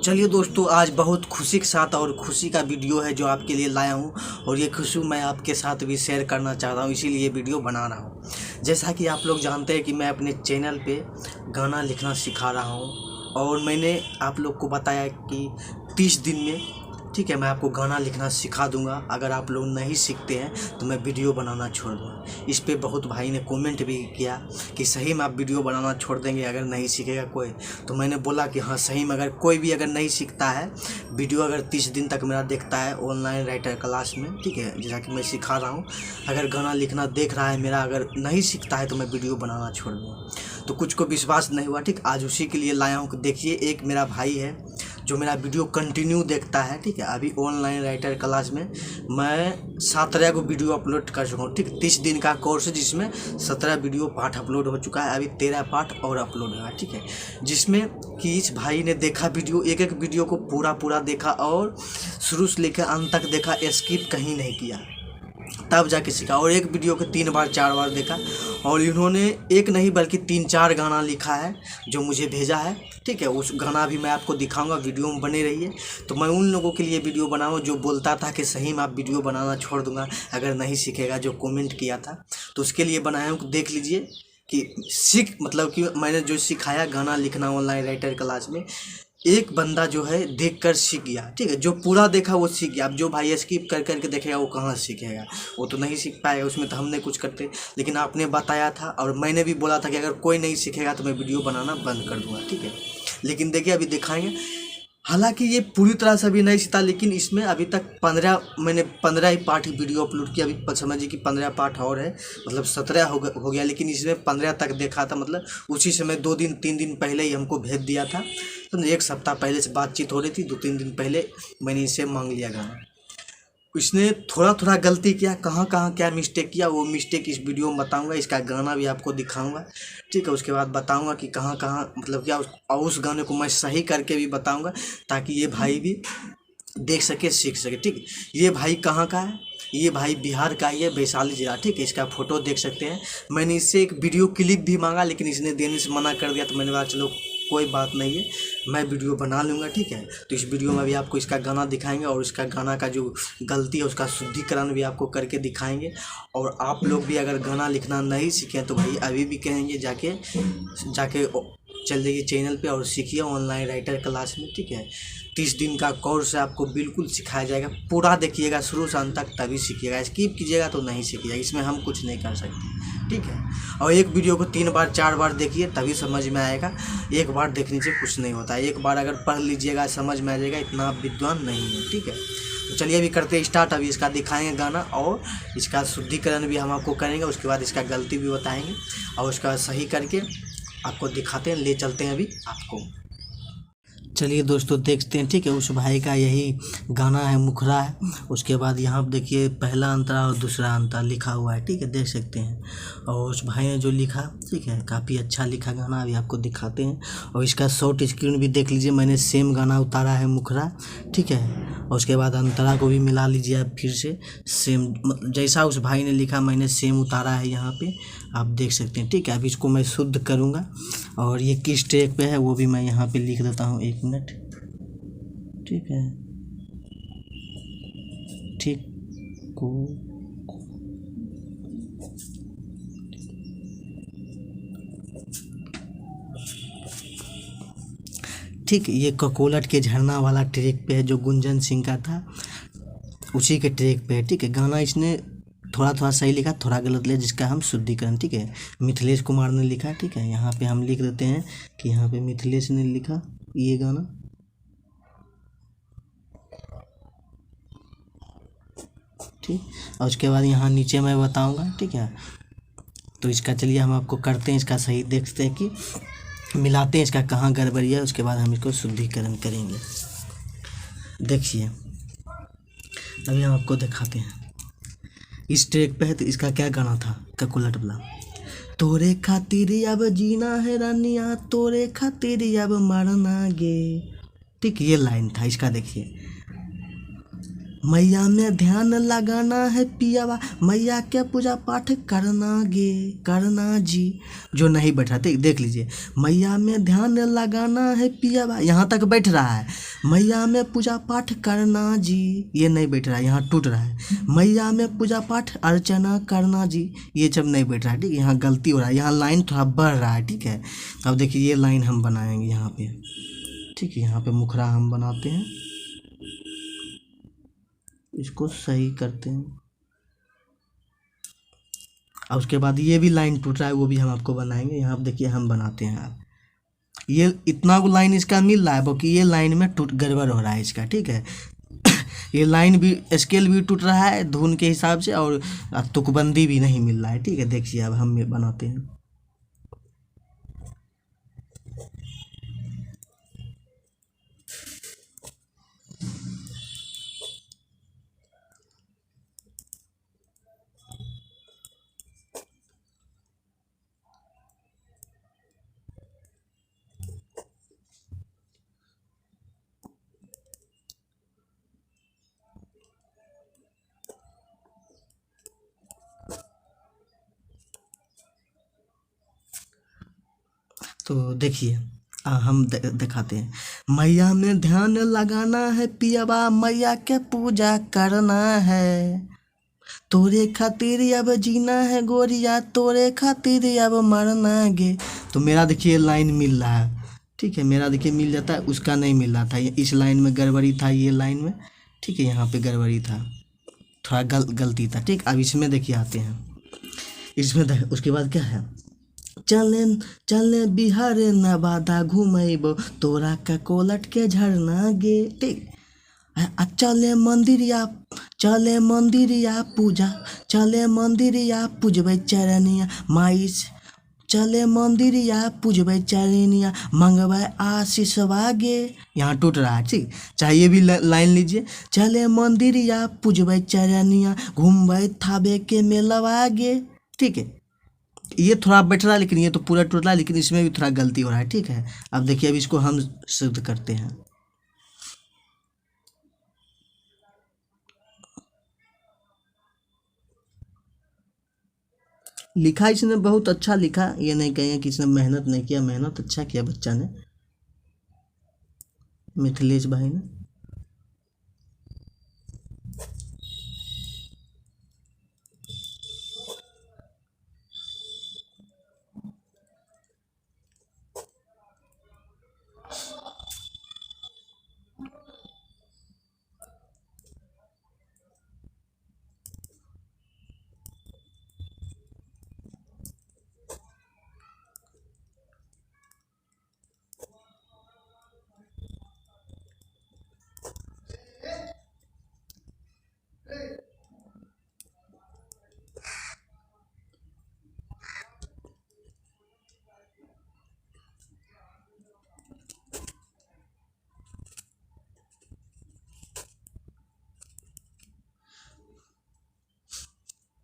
चलिए दोस्तों, आज बहुत खुशी के साथ और खुशी का वीडियो है जो आपके लिए लाया हूँ। और ये खुशी मैं आपके साथ भी शेयर करना चाह रहा हूँ, इसीलिए ये वीडियो बना रहा हूँ। जैसा कि आप लोग जानते हैं कि मैं अपने चैनल पे गाना लिखना सिखा रहा हूँ। और मैंने आप लोग को बताया कि 30 दिन में ठीक है मैं आपको गाना लिखना सिखा दूंगा। अगर आप लोग नहीं सीखते हैं तो मैं वीडियो बनाना छोड़ दूँगा। इस पे बहुत भाई ने कमेंट भी किया कि सही में आप वीडियो बनाना छोड़ देंगे अगर नहीं सीखेगा कोई। तो मैंने बोला कि हाँ, सही में अगर कोई भी अगर नहीं सीखता है, वीडियो अगर 30 दिन तक मेरा देखता है ऑनलाइन राइटर क्लास में, ठीक है, जैसा कि मैं सिखा रहा हूँ, अगर गाना लिखना देख रहा है मेरा, अगर नहीं सीखता है तो मैं वीडियो बनाना छोड़ दूँगा। तो कुछ को विश्वास नहीं हुआ, ठीक, आज उसी के लिए लाया हूँ कि देखिए, एक मेरा भाई है जो मेरा वीडियो कंटिन्यू देखता है, ठीक है। अभी ऑनलाइन राइटर क्लास में मैं 17 को वीडियो अपलोड कर चुका हूँ, ठीक। 30 दिन का कोर्स है जिसमें 17 वीडियो पार्ट अपलोड हो चुका है, अभी 13 पार्ट और अपलोड होगा, ठीक है। जिसमें कि इस भाई ने देखा वीडियो, एक एक वीडियो को पूरा देखा और शुरू से लेकर अंत तक देखा, स्किप कहीं नहीं किया, तब जाके सीखा। और एक वीडियो को 3 बार 4 बार देखा। और इन्होंने एक नहीं बल्कि 3-4 गाना लिखा है जो मुझे भेजा है, ठीक है। उस गाना भी मैं आपको दिखाऊंगा, वीडियो में बने रहिए। तो मैं उन लोगों के लिए वीडियो बनाऊँ जो बोलता था कि सही में आप वीडियो बनाना छोड़ दूंगा अगर नहीं सीखेगा, जो कमेंट किया था, तो उसके लिए बनाया हूँ। देख लीजिए कि सीख मतलब कि मैंने जो सिखाया गाना लिखना ऑनलाइन राइटर क्लास में, एक बंदा जो है देखकर सीख गया, ठीक है। जो पूरा देखा वो सीख गया। अब जो भाई स्किप कर करके देखेगा वो कहाँ सीखेगा, वो तो नहीं सीख पाएगा, उसमें तो हम नहीं कुछ करते। लेकिन आपने बताया था और मैंने भी बोला था कि अगर कोई नहीं सीखेगा तो मैं वीडियो बनाना बंद कर दूंगा, ठीक है। लेकिन देखिए अभी दिखाएंगे, हालांकि ये पूरी तरह से अभी नहीं सीखा, लेकिन इसमें अभी तक 15 ही पार्ट ही वीडियो अपलोड किया। अभी समझिए कि 15 पार्ट और है, मतलब 17 हो गया। लेकिन इसमें 15 तक देखा था, मतलब उसी समय 2-3 दिन पहले ही हमको भेज दिया था। तो 1 सप्ताह पहले से बातचीत हो रही थी, 2-3 दिन पहले मैंने इससे मांग लिया गाना। इसने थोड़ा गलती किया, कहाँ क्या मिस्टेक किया, वो मिस्टेक इस वीडियो में बताऊंगा। इसका गाना भी आपको दिखाऊंगा, ठीक है। उसके बाद बताऊंगा कि कहाँ मतलब क्या, और उस गाने को मैं सही करके भी बताऊंगा ताकि ये भाई भी देख सके, सीख सके, ठीक। ये भाई कहाँ का है? ये भाई बिहार का ही है, वैशाली जिला, ठीक है। इसका फोटो देख सकते हैं। मैंने इससे एक वीडियो क्लिप भी मांगा लेकिन इसने देने से मना कर दिया। तो मैंने कहा चलो कोई बात नहीं है, मैं वीडियो बना लूँगा, ठीक है। तो इस वीडियो में भी आपको इसका गाना दिखाएंगे और इसका गाना का जो गलती है उसका शुद्धिकरण भी आपको करके दिखाएंगे। और आप लोग भी अगर गाना लिखना नहीं सीखें तो भाई अभी भी कहेंगे जाके चल जाइए चैनल पे और सीखिए ऑनलाइन राइटर क्लास में, ठीक है। 30 दिन का कोर्स है, आपको बिल्कुल सिखाया जाएगा। पूरा देखिएगा शुरू से अंत तक, तभी सीखिएगा। स्किप कीजिएगा तो नहीं सीखिएगा, इसमें हम कुछ नहीं कर सकते, ठीक है। और एक वीडियो को 3 बार 4 बार देखिए तभी समझ में आएगा। एक बार देखने से कुछ नहीं होता है, एक बार अगर पढ़ लीजिएगा समझ में आ जाएगा, इतना आप विद्वान नहीं है, ठीक है। तो चलिए अभी करते हैं स्टार्ट। अभी इसका दिखाएंगे गाना और इसका शुद्धिकरण भी हम आपको करेंगे, उसके बाद इसका गलती भी बताएंगे और उसका सही करके आपको दिखाते हैं, ले चलते हैं अभी आपको। चलिए दोस्तों देखते हैं, ठीक है। उस भाई का यही गाना है, मुखरा है। उसके बाद यहाँ पर देखिए पहला अंतरा और दूसरा अंतरा लिखा हुआ है, ठीक है, देख सकते हैं। और उस भाई ने जो लिखा, ठीक है, काफ़ी अच्छा लिखा गाना, अभी आपको दिखाते हैं। और इसका शॉर्ट स्क्रीन भी देख लीजिए, मैंने सेम गाना उतारा है मुखरा, ठीक है। और उसके बाद अंतरा को भी मिला लीजिए आप फिर से, सेम जैसा उस भाई ने लिखा मैंने सेम उतारा है यहाँ पे, आप देख सकते हैं, ठीक है। अभी इसको मैं शुद्ध करूँगा और ये किस ट्रैक पे है वो भी मैं यहाँ पे लिख देता हूँ, 1 मिनट, ठीक है। ठीक को ठीक, ये ककोलट के झरना वाला ट्रैक पे है जो गुंजन सिंह का था, उसी के ट्रैक पे है, ठीक है। गाना इसने थोड़ा सही लिखा, थोड़ा गलत लिखा, जिसका हम शुद्धिकरण, ठीक है, मिथिलेश कुमार ने लिखा, ठीक है। यहाँ पे हम लिख देते हैं कि यहाँ पे मिथिलेश ने लिखा ये गाना, ठीक। और उसके बाद यहाँ नीचे मैं बताऊँगा, ठीक है। तो इसका चलिए हम आपको करते हैं, इसका सही देखते हैं कि मिलाते हैं इसका कहाँ गड़बड़ी है, उसके बाद हम इसको शुद्धिकरण करेंगे। देखिए अभी हम आपको दिखाते हैं। इस ट्रैक पे है तो इसका क्या गाना था, ककोलट वाला। तोरे खातिर अब जीना है रानिया, तोरे खातिर अब मरना गे, ठीक, ये लाइन था इसका। देखिए मैया में ध्यान लगाना है पियावा, मैया के पूजा पाठ करना जी। जो नहीं बैठ रहा देख लीजिए, मैया में ध्यान लगाना है पियावा, यहाँ तक बैठ रहा है। मैया में पूजा पाठ करना जी, ये नहीं बैठ रहा है, यहाँ टूट रहा है। मैया में पूजा पाठ अर्चना करना जी, ये जब नहीं बैठ रहा है। ठीक है, यहाँ गलती हो रहा है, यहाँ लाइन थोड़ा बढ़ रहा है। ठीक है, अब देखिए ये लाइन हम बनाएंगे यहाँ पे। ठीक है, यहाँ पे मुखरा हम बनाते हैं, इसको सही करते हैं। और उसके बाद ये भी लाइन टूट रहा है, वो भी हम आपको बनाएंगे। यहाँ पे देखिए हम बनाते हैं। आप ये इतना को लाइन इसका मिल रहा है, बाकी ये लाइन में टूट गड़बड़ हो रहा है इसका। ठीक है, ये लाइन भी स्केल भी टूट रहा है धुन के हिसाब से, और तुकबंदी भी नहीं मिल रहा है। ठीक है, देखिए अब हम बनाते हैं। तो देखिए हम दिखाते हैं। मैया में ध्यान लगाना है पियावा, मैया के पूजा करना है, तोरे खातिर अब जीना है गोरिया, तोरे खातिर अब मरना गे। तो मेरा देखिए लाइन मिल रहा है। ठीक है, मेरा देखिए मिल जाता है, उसका नहीं मिल रहा था। इस लाइन में गड़बड़ी था, ये लाइन में। ठीक है, यहाँ पे गड़बड़ी था, थोड़ा गलती था। ठीक, अब इसमें देखिए आते हैं। इसमें उसके बाद क्या है, चले बिहार नवादा घूमेबो, तोरा का कोलट के झरना गे। ठीक, चले मंदिरिया पूजा, चले मंदिरिया पूजबै चरनिया माई, चले मंदिरिया पूजबै चरनिया, मंगबै आशीषवा गे। यहाँ टूट रहा है। ठीक, चाहिए भी लाइन लीजिए। चले मंदिरिया पूजबै चरनिया, घूमबै थाबे के मेलवा गे। ठीक है, ये थोड़ा बैठ रहा है, लेकिन ये तो पूरा टूट रहा है, लेकिन इसमें भी थोड़ा गलती हो रहा है। ठीक है, अब देखिए, अब इसको हम शुद्ध करते हैं। लिखा इसने बहुत अच्छा लिखा, ये नहीं कहेंगे कि इसने मेहनत नहीं किया, मेहनत अच्छा किया बच्चा ने, मिथिलेश भाई ने।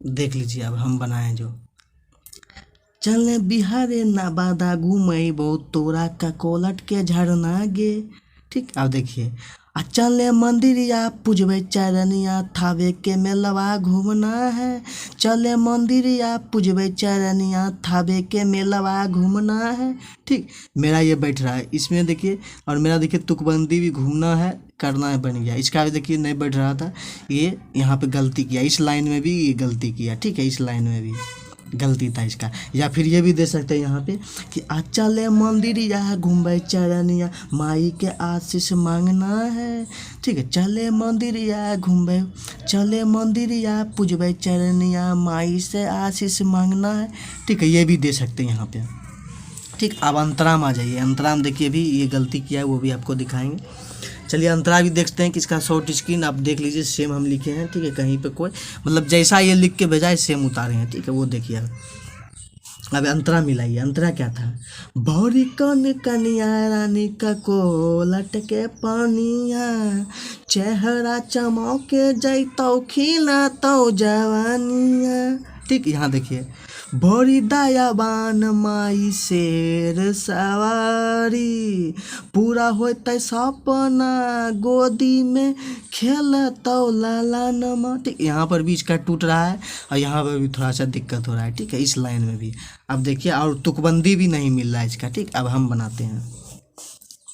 देख लीजिए अब हम बनाए जो, चले बिहारे नवादा घूमेबो, तोरा का कोलट के झरना गे। ठीक, अब देखिए, चले मंदिरिया पूजबै चरनिया, थावे के मेलवा घूमना है, चले मंदिरिया पूजबै चरनिया, थावे के मेलवा घूमना है। ठीक, मेरा ये बैठ रहा है इसमें देखिए, और मेरा देखिए तुकबंदी भी घूमना है करना है बन गया। इसका भी देखिए नहीं बैठ रहा था, ये यहाँ पे गलती किया, इस लाइन में भी ये गलती किया। ठीक है, इस लाइन में भी गलती था इसका। या फिर ये भी दे सकते हैं यहाँ पे कि चले मंदिरिया घूमबै चरनिया, माई के आशीष मांगना है। ठीक है, चले मंदिरिया घूमबै, चले मंदिरिया पूजबै चरनिया, माई से आशीष मांगना है। ठीक है, ये भी दे सकते हैं यहाँ पे। ठीक, अब अंतराम आ जाइए। अंतराम देखिए भी ये गलती किया है, वो भी आपको दिखाएंगे। चलिए अंतरा भी देखते हैं कि इसका शॉर्ट स्क्रीन आप देख लीजिए, सेम हम लिखे हैं। ठीक है, कहीं पे कोई मतलब जैसा ये लिख के भेजा है सेम उतारे हैं। ठीक है, वो देखिए। अब अंतरा मिलाइए, अंतरा क्या था, भौरी कन कनिया रानी का कोलट के पानिया, चेहरा चमके जैतौ खिलतौ जवानिया। ठीक, यहाँ देखिए, बड़ी दयावान माई शेर सवारी, पूरा होते सपना गोदी में खेलतो लाला नमा। ठीक, यहाँ पर भी इसका टूट रहा है और यहाँ पर भी थोड़ा सा दिक्कत हो रहा है। ठीक है, इस लाइन में भी अब देखिए, और तुकबंदी भी नहीं मिल रहा है इसका। ठीक, अब हम बनाते हैं।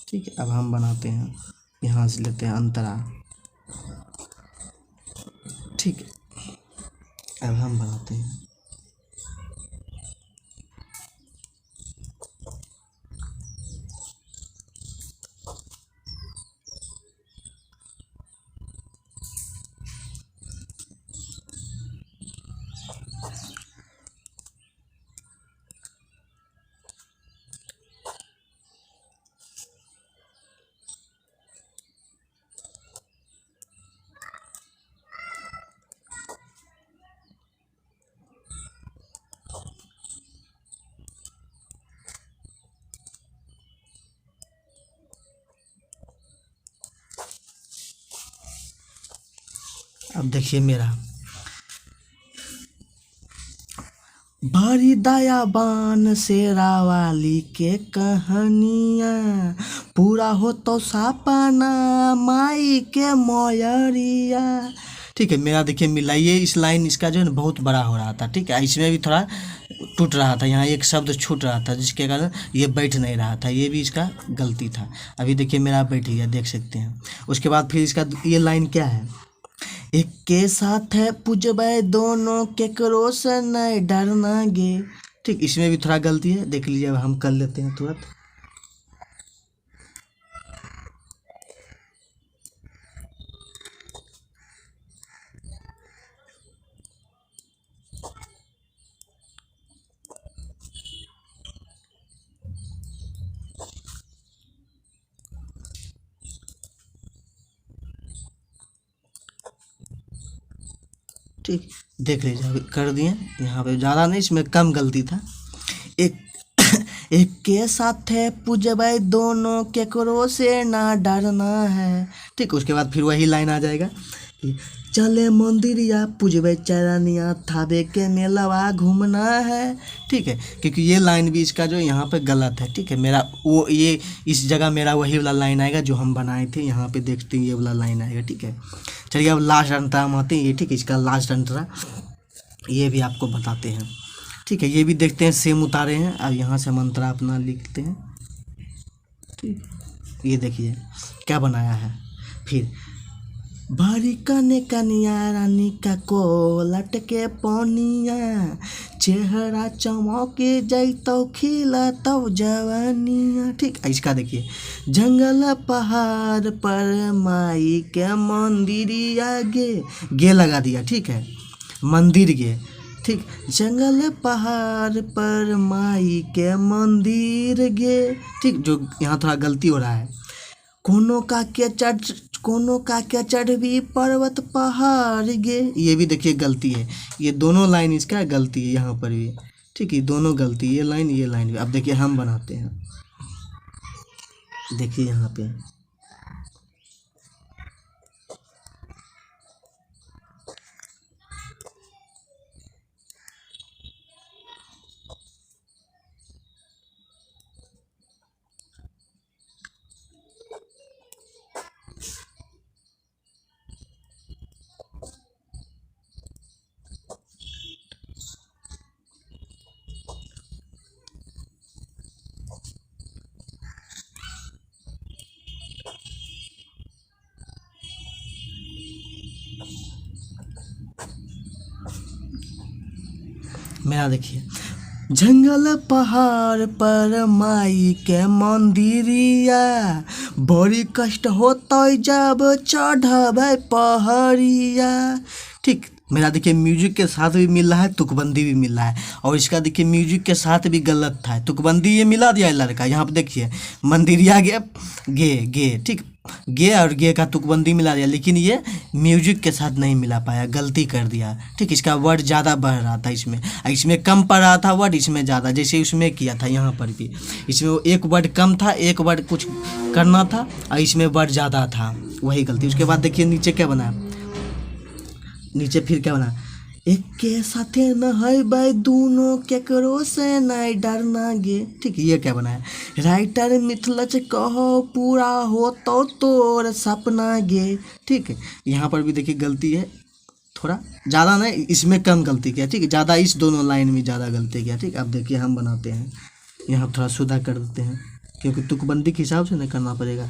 ठीक है, अब हम बनाते हैं, यहाँ से लेते हैं अंतरा। ठीक है, अब हम बनाते हैं। अब देखिए मेरा, बड़ी दयावान शेरा वाली के कहानियाँ, पूरा हो तो सपना माई के मयरिया। ठीक है, मेरा देखिए मिला, ये इस लाइन इसका जो है ना बहुत बड़ा हो रहा था। ठीक है, इसमें भी थोड़ा टूट रहा था, यहाँ एक शब्द छूट रहा था जिसके कारण ये बैठ नहीं रहा था, ये भी इसका गलती था। अभी देखिए मेरा बैठ गया, देख सकते हैं। उसके बाद फिर इसका ये लाइन क्या है, एक के साथ है पूजबे दोनों केकरो से नहीं डरना गे। ठीक, इसमें भी थोड़ा गलती है, देख लीजिए। अब हम कर लेते हैं तुरंत। ठीक, देख लीजिए अभी कर दिए। यहाँ पे ज़्यादा नहीं, इसमें कम गलती था। एक एक के साथ है पूजबे दोनों केकरो से ना डरना है। ठीक, उसके बाद फिर वही लाइन आ जाएगा कि चले मंदिरिया पूजबे चरनिया थावे के मेलवा घूमना है। ठीक है, क्योंकि ये लाइन भी इसका जो यहाँ पे गलत है। ठीक है, मेरा वो ये इस जगह मेरा वही वाला लाइन आएगा जो हम बनाए थे। यहाँ पे देखते हैं ये वाला लाइन आएगा। ठीक है, चलिए अब लास्ट अंतरा हम आते हैं ये। ठीक है, इसका लास्ट अंतरा ये भी आपको बताते हैं। ठीक है, ये भी देखते हैं, सेम उतारे हैं। अब यहाँ से हम अंतरा अपना लिखते हैं। ठीक, ये देखिए क्या बनाया है। फिर भारी कने कनिया रानी का को लटके पनिया, चेहरा चमके जैतो खिलतो जवानिया। ठीक, इसका देखिए, जंगल पहाड़ पर माई के मंदिरिया गे लगा दिया। ठीक है, मंदिर गे। ठीक, जंगल पहाड़ पर माई के मंदिर गे। ठीक, जो यहाँ थोड़ा गलती हो रहा है, कोनो का के चढ़वी पर्वत पहाड़ गे, ये भी देखिए गलती है। ये दोनों लाइन इसका गलती है यहाँ पर भी। ठीक है, दोनों गलती, ये लाइन भी। अब देखिए हम बनाते हैं। देखिए यहाँ पे मेरा देखिए, जंगल पहाड़ पर माई के मंदिरिया, बड़ी कष्ट होता जब चढ़बे पहाड़िया। ठीक, मेरा देखिए म्यूजिक के साथ भी मिल रहा है, तुकबंदी भी मिल रहा है। और इसका देखिए म्यूजिक के साथ भी गलत था, तुकबंदी ये मिला दिया है लड़का। यहाँ पे देखिए मंदिरिया गे। ठीक, गे और गे का तुकबंदी मिला दिया, लेकिन ये म्यूजिक के साथ नहीं मिला पाया, गलती कर दिया। ठीक, इसका वर्ड ज़्यादा बढ़ रहा था, इसमें कम पड़ रहा था वर्ड, इसमें ज़्यादा, जैसे उसमें किया था। यहाँ पर भी इसमें वो एक वर्ड कम था, एक वर्ड कुछ करना था, और इसमें वर्ड ज़्यादा था, वही गलती। उसके बाद देखिए नीचे क्या बना, नीचे फिर क्या बना, एक के साथे नहैबै दोनों केकरो से नहीं डरना गे। ठीक है, ये क्या बना है, राइटर मिथलज कहो पूरा हो तो तोर सपना गे। ठीक है, यहाँ पर भी देखिए गलती है, थोड़ा ज़्यादा नहीं, इसमें कम गलती किया। ठीक है, ज़्यादा इस दोनों लाइन में ज़्यादा गलती किया। ठीक है, अब देखिए हम बनाते हैं, यहाँ थोड़ा सुधार कर देते हैं, क्योंकि तुकबंदी के हिसाब से नहीं करना पड़ेगा।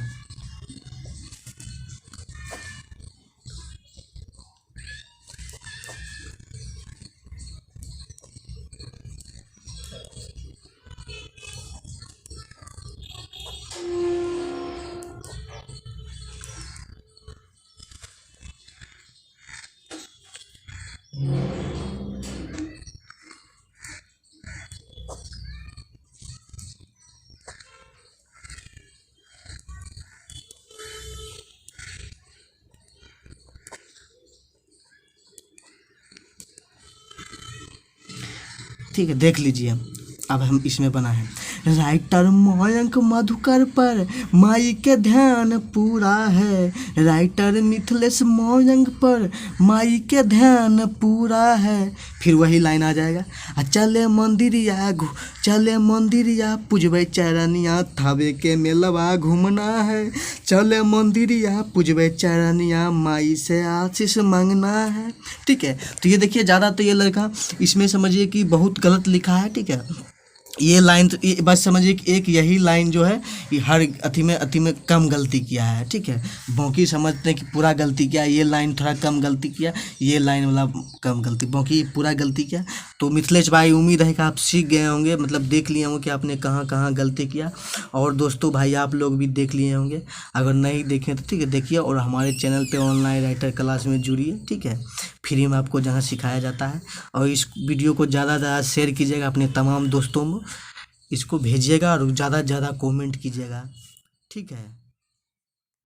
ठीक है, देख लीजिए अब हम इसमें बना है, राइटर मयंक मधुकर पर माई के ध्यान पूरा है, राइटर मिथिलेश मयंक पर माई के ध्यान पूरा है। फिर वही लाइन आ जाएगा, चले मंदिरिया पूजबै चरनिया थावे के मेलवा घूमना है, चले मंदिरिया पूजबै चरनिया माई से आशीष मांगना है। ठीक है, तो ये देखिए ज़्यादा तो ये लड़का इसमें समझिए कि बहुत गलत लिखा है। ठीक है, ये लाइन तो ये बस समझिए कि एक यही लाइन जो है ये हर अति में कम गलती किया है। ठीक है, बाकी समझते हैं कि पूरा गलती किया, ये लाइन थोड़ा कम गलती किया, ये लाइन वाला कम गलती, बाकी पूरा गलती किया। तो मिथिलेश भाई उम्मीद है कि आप सीख गए होंगे, मतलब देख लिए होंगे कि आपने कहाँ कहाँ गलती किया। और दोस्तों भाई आप लोग भी देख लिए होंगे, अगर नहीं देखें तो ठीक है देखिए, और हमारे चैनल पे ऑनलाइन राइटर क्लास में जुड़िए। ठीक है, फ्री में आपको जहाँ सिखाया जाता है। और इस वीडियो को ज़्यादा से ज़्यादा शेयर कीजिएगा अपने तमाम दोस्तों में, इसको भेजिएगा और ज़्यादा से ज़्यादा कमेंट कीजिएगा। ठीक है।